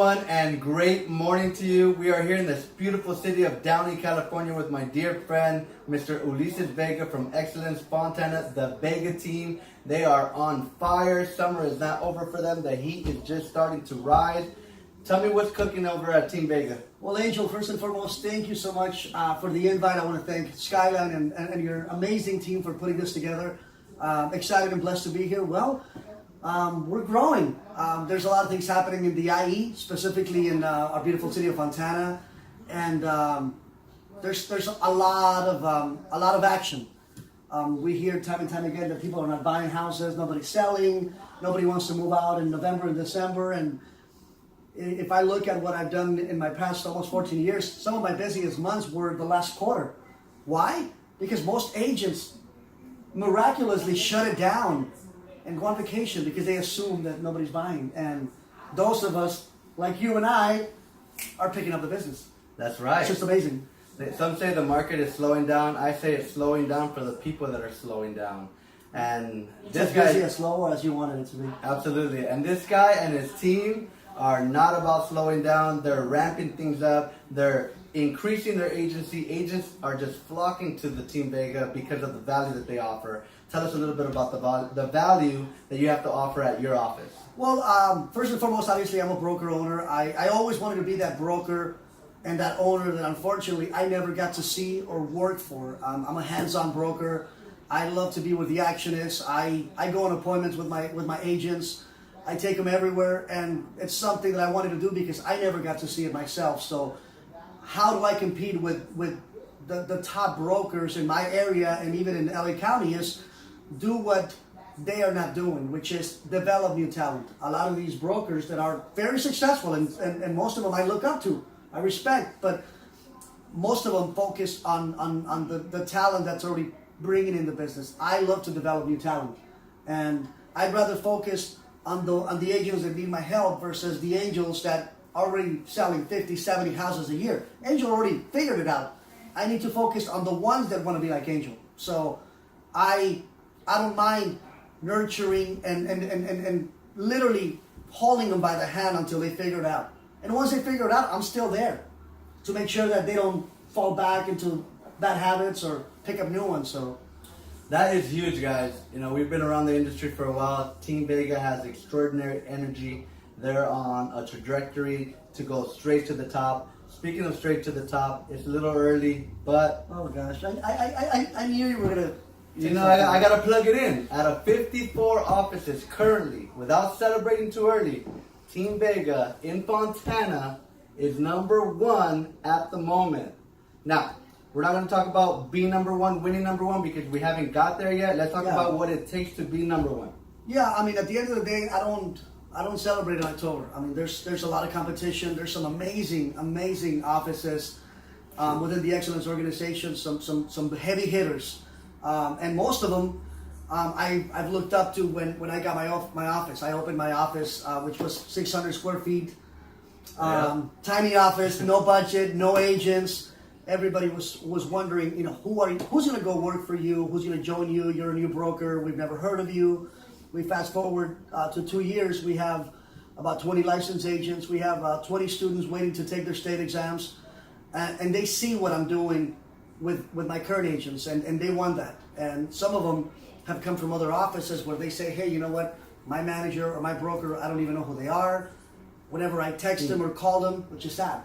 everyone, and great morning to you. We are here in this beautiful city of Downey, California with my dear friend, Mr. Ulises Vega from Excellence Fontana, the Vega team. They are on fire. Summer is not over for them. The heat is just starting to rise. Tell me what's cooking over at Team Vega. Well, Angel, first and foremost, thank you so much for the invite. I want to thank Skyline and your amazing team for putting this together. Excited and blessed to be here. Well, we're growing. There's a lot of things happening in the IE, specifically in our beautiful city of Fontana, and there's a lot of action. We hear time and time again that people are not buying houses, nobody's selling, nobody wants to move out in November and December. And if I look at what I've done in my past almost 14 years, some of my busiest months were the last quarter. Why? Because most agents miraculously shut it down and go on vacation because they assume that nobody's buying. And those of us, like you and I, are picking up the business. That's right. It's just amazing. Some say the market is slowing down. I say it's slowing down for the people that are slowing down. And this It's guy, as busy as slow as you wanted it to be. absolutely. And this guy and his team are not about slowing down. They're ramping things up. They're increasing their agency. Agents are just flocking to the Team Vega because of the value that they offer. Tell us a little bit about the value that you have to offer at your office. Well, first and foremost, obviously, I'm a broker owner. I always wanted to be that broker and that owner that unfortunately I never got to see or work for. I'm a hands-on broker. I love to be where the action is. I go on appointments with my agents. I take them everywhere, and it's something that I wanted to do because I never got to see it myself. So how do I compete with the top brokers in my area and even in LA County is do what they are not doing, which is develop new talent. A lot of these brokers that are very successful, and most of them I look up to, I respect, but most of them focus on the talent that's already bringing in the business. I love to develop new talent, and I'd rather focus on the angels that need my help versus the angels that are already selling 50, 70 houses a year. Angel already figured it out. I need to focus on the ones that want to be like Angel. So I don't mind nurturing and literally holding them by the hand until they figure it out. And once they figure it out, I'm still there to make sure that they don't fall back into bad habits or pick up new ones. So That is huge, guys. You know, we've been around the industry for a while. Team Vega has extraordinary energy. They're on a trajectory to go straight to the top. Speaking of straight to the top, it's a little early, but oh gosh, I knew you were gonna. you know, I gotta plug it in. Out of 54 offices currently, without celebrating too early, Team Vega in Fontana is #1 at the moment. Now, we're not going to talk about being #1, winning #1, because we haven't got there yet. Let's talk about what it takes to be #1. Yeah, I mean, at the end of the day, I don't celebrate in October. I mean, there's a lot of competition. There's some amazing offices within the Excellence organization. Some heavy hitters, and most of them I've looked up to when I got my office. I opened my office, which was 600 square feet, tiny office, no budget, no agents. Everybody was wondering, you know, who's going to go work for you? Who's going to join you? You're a new broker. We've never heard of you. We fast forward to 2 years. We have about 20 licensed agents. We have 20 students waiting to take their state exams, and they see what I'm doing with my current agents, and they want that. And some of them have come from other offices where they say, hey, you know what? My manager or my broker, I don't even know who they are. Whenever I text them or call them, which is sad.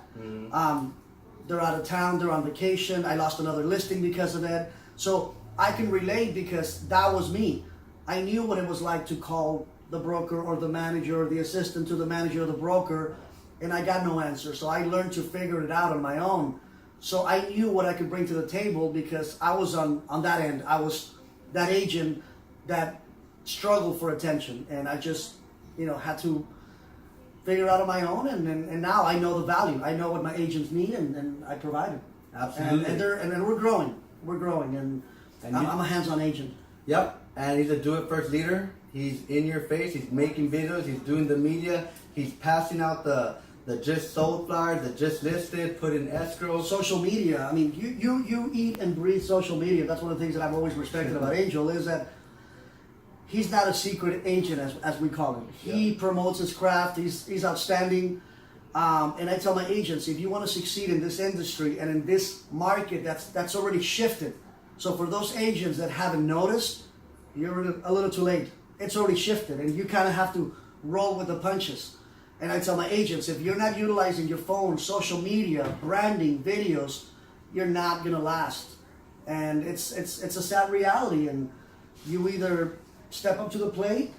They're out of town, they're on vacation, I lost another listing because of it. So I can relate because that was me. I knew what it was like to call the broker or the manager or the assistant to the manager or the broker, and I got no answer. So I learned to figure it out on my own. So I knew what I could bring to the table because I was on that end. I was that agent that struggled for attention, and I just, you know, had to figure it out on my own, and now I know the value. I know what my agents need, and I provide it. Absolutely. And we're growing. We're growing, and I'm a hands-on agent. Yep, and he's a do-it-first leader. He's in your face. He's making videos. He's doing the media. He's passing out the just sold flyers, the just listed, put in escrow. Social media. I mean, you eat and breathe social media. That's one of the things that I've always respected about Angel is that he's not a secret agent, as we call him. He promotes his craft. He's outstanding. And I tell my agents, if you want to succeed in this industry and in this market that's already shifted. So for those agents that haven't noticed, you're a little too late. It's already shifted, and you kind of have to roll with the punches. And I tell my agents, if you're not utilizing your phone, social media, branding, videos, you're not gonna last. And it's a sad reality. And you either step up to the plate,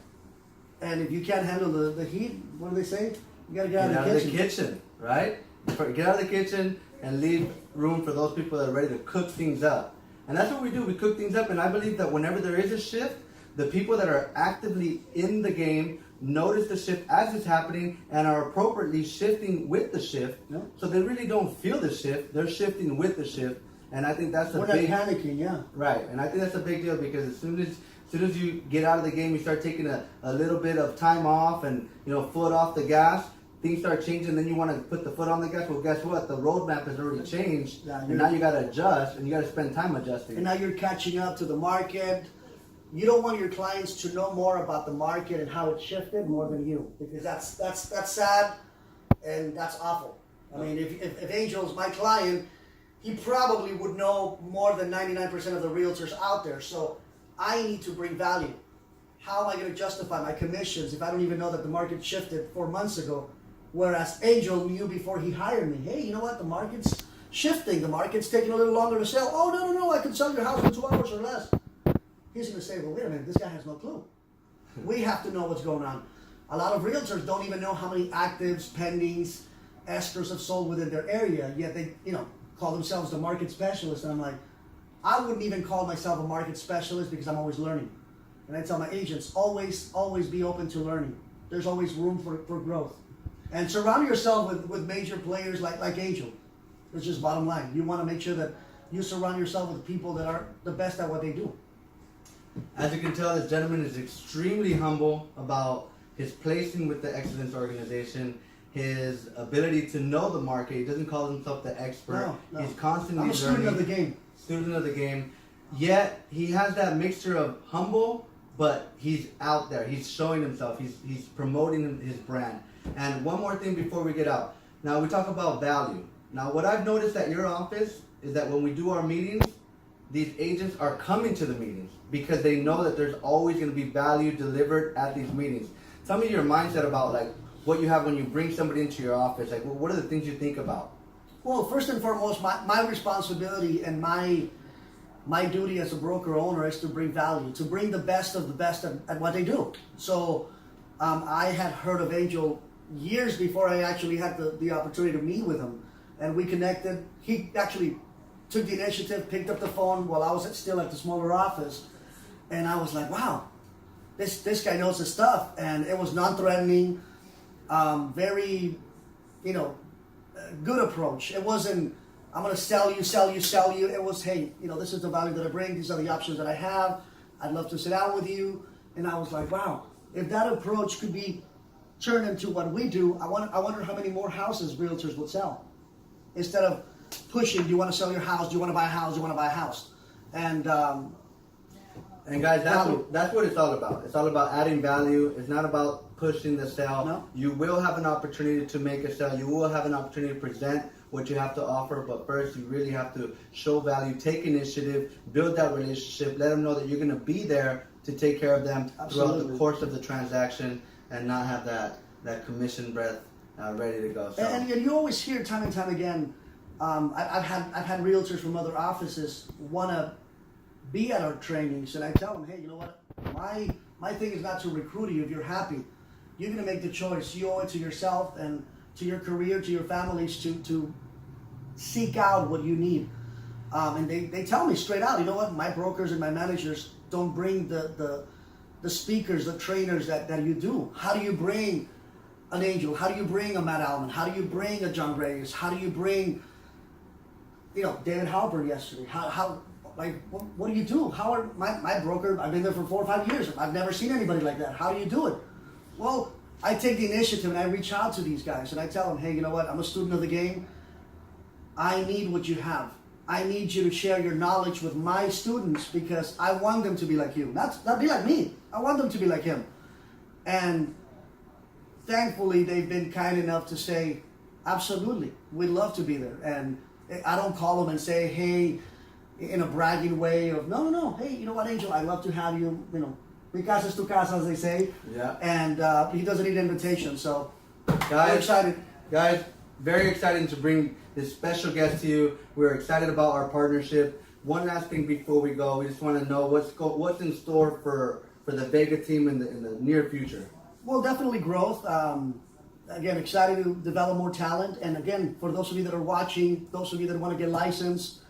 and if you can't handle the heat, what do they say? You gotta get out of the kitchen. Right? Get out of the kitchen and leave room for those people that are ready to cook things up. And that's what we do. We cook things up, and I believe that whenever there is a shift, the people that are actively in the game notice the shift as it's happening and are appropriately shifting with the shift. Yeah. So they really don't feel the shift; they're shifting with the shift. And I think that's We're not panicking, yeah. Right. And I think that's a big deal, because as soon as you get out of the game, you start taking a little bit of time off and foot off the gas. Things start changing, then you want to put the foot on the gas. Well, guess what? The roadmap has already changed, Yeah, and now you got to adjust, and you got to spend time adjusting. And now you're catching up to the market. You don't want your clients to know more about the market and how it shifted more than you, because that's sad and that's awful. I mean, if Angel's my client, he probably would know more than 99% of the realtors out there. So I need to bring value. How am I going to justify my commissions if I don't even know that the market shifted 4 months ago? Whereas Angel knew before he hired me, hey, you know what? The market's shifting. The market's taking a little longer to sell. Oh, no, I can sell your house in 2 hours or less. He's going to say, well, wait a minute, this guy has no clue. We have to know what's going on. A lot of realtors don't even know how many actives, pendings, escrows have sold within their area, yet they, call themselves the market specialist. And I'm like, I wouldn't even call myself a market specialist, because I'm always learning. And I tell my agents, always be open to learning. There's always room for growth. And surround yourself with major players like Angel. It's just bottom line. You want to make sure that you surround yourself with people that are the best at what they do. As you can tell, this gentleman is extremely humble about his placing with the Excellence Organization, his ability to know the market. He doesn't call himself the expert. No. He's constantly I'm a student learning. of the game. Student of the game. Yet he has that mixture of humble, but he's out there. He's showing himself. He's promoting his brand. And one more thing before we get out. Now we talk about value. Now what I've noticed at your office is that when we do our meetings, these agents are coming to the meetings because they know that there's always going to be value delivered at these meetings. Tell me your mindset about what you have when you bring somebody into your office. What are the things you think about? Well, first and foremost, my responsibility and my duty as a broker owner is to bring value, to bring the best of the best at what they do. So I had heard of Angel years before I actually had the opportunity to meet with him. And we connected. He actually took the initiative, picked up the phone while I was still at the smaller office. And I was like, wow, this guy knows his stuff. And it was non-threatening, very, good approach. It wasn't, I'm going to sell you. It was, hey, this is the value that I bring. These are the options that I have. I'd love to sit down with you. And I was like, wow, if that approach could be turned into what we do, I wonder how many more houses realtors would sell. Instead of pushing, do you want to sell your house? Do you want to buy a house? Do you want to buy a house? And guys, that's what it's all about. It's all about adding value. It's not about pushing the sale. No. You will have an opportunity to make a sale. You will have an opportunity to present what you have to offer. But first, you really have to show value, take initiative, build that relationship, let them know that you're going to be there to take care of them throughout the course of the transaction, and not have that commission breath ready to go. So. And you always hear time and time again, I've had realtors from other offices want to be at our trainings, and I tell them, hey, you know what? My thing is not to recruit you. If you're happy, you're going to make the choice. You owe it to yourself and to your career, to your families, to seek out what you need. And they tell me straight out, you know what? My brokers and my managers don't bring the speakers, the trainers that you do. How do you bring an Angel? How do you bring a Matt Alman? How do you bring a John Reyes? How do you bring, David Halpern yesterday? What do you do? How are my broker? I've been there for 4 or 5 years. I've never seen anybody like that. How do you do it? Well, I take the initiative and I reach out to these guys and I tell them, hey, you know what? I'm a student of the game. I need what you have. I need you to share your knowledge with my students because I want them to be like you. Not be like me. I want them to be like him. And thankfully, they've been kind enough to say, Absolutely, we'd love to be there. And I don't call him and say, hey, in a bragging way of no. Hey, you know what, Angel? I'd love to have you. You know, mi casa es tu casa, as they say. Yeah. And he doesn't need an invitation, so we're Guys, excited. Guys, very exciting to bring this special guest to you. We're excited about our partnership. One last thing before we go, we just want to know what's in store for the Vega team in the near future. Well, definitely growth. Again, excited to develop more talent. And again, for those of you that are watching, those of you that want to get licensed,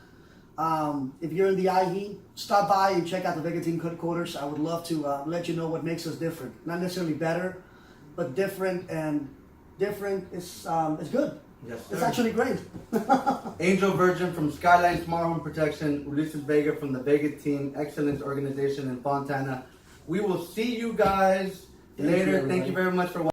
if you're in the IE, stop by and check out the Vega team headquarters. I would love to let you know what makes us different. Not necessarily better, but different. And different is good. Yes, It's sir. actually great. Angel Virgin from Skyline Smart Home Protection, Ulises Vega from the Vega Team Excellence Organization in Fontana. We will see you guys later. Thank you very much for watching.